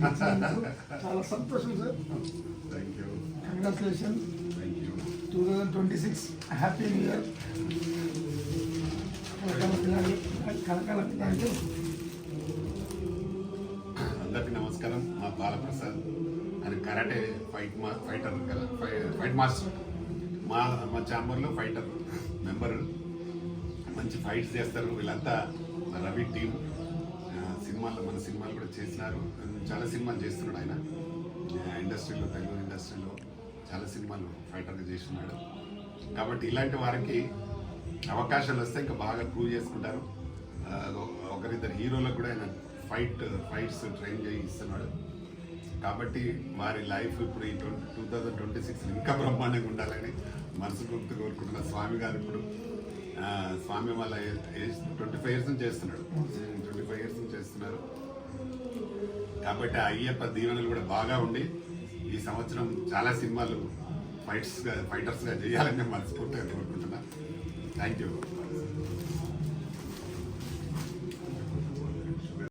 చాలా సంతోషం sir. Thank you. Congratulation. Thank you. 2026 happy new year. కలకాల పిల్లలు అందరికీ నమస్కారం. మా బాలప్రసాద్ అని కరాటే ఫైటర్ కదా, ఫైట్ మాస్టర్. మా ఛాంబర్లో ఫైటర్ మెంబర్. మంచి ఫైట్స్ చేస్తారు వీళ్ళంతా. మా రవి టీం మన సినిమాలు కూడా చేసినారు. చాలా సినిమాలు చేస్తున్నాడు ఆయన ఇండస్ట్రీలో, తెలుగు ఇండస్ట్రీలో చాలా సినిమాలు ఫైటర్గా చేస్తున్నాడు. కాబట్టి ఇలాంటి వారికి అవకాశాలు వస్తే ఇంకా బాగా ప్రూవ్ చేసుకుంటారు. ఒకరిద్దరు హీరోలకు కూడా ఆయన ఫైట్స్ ట్రైన్ చేయిస్తున్నాడు. కాబట్టి వారి లైఫ్ ఇప్పుడు ఈ 2026 ఇంకా బ్రహ్మాండంగా ఉండాలని మనస్ఫూర్తిగా కోరుకుంటున్న. స్వామి గారు ఇప్పుడు స్వామి వాళ్ళ ఏజ్ 25 ఇయర్స్ నుంచి చేస్తున్నాడు. 25 ఇయర్స్ నుంచి చేస్తున్నారు. కాబట్టి ఆ అయ్యప్ప దీవెనలు కూడా బాగా ఉండి ఈ సంవత్సరం చాలా సినిమాలు ఫైటర్స్గా చేయాలని మనస్ఫూర్తిగా కోరుకుంటున్నా. Thank you.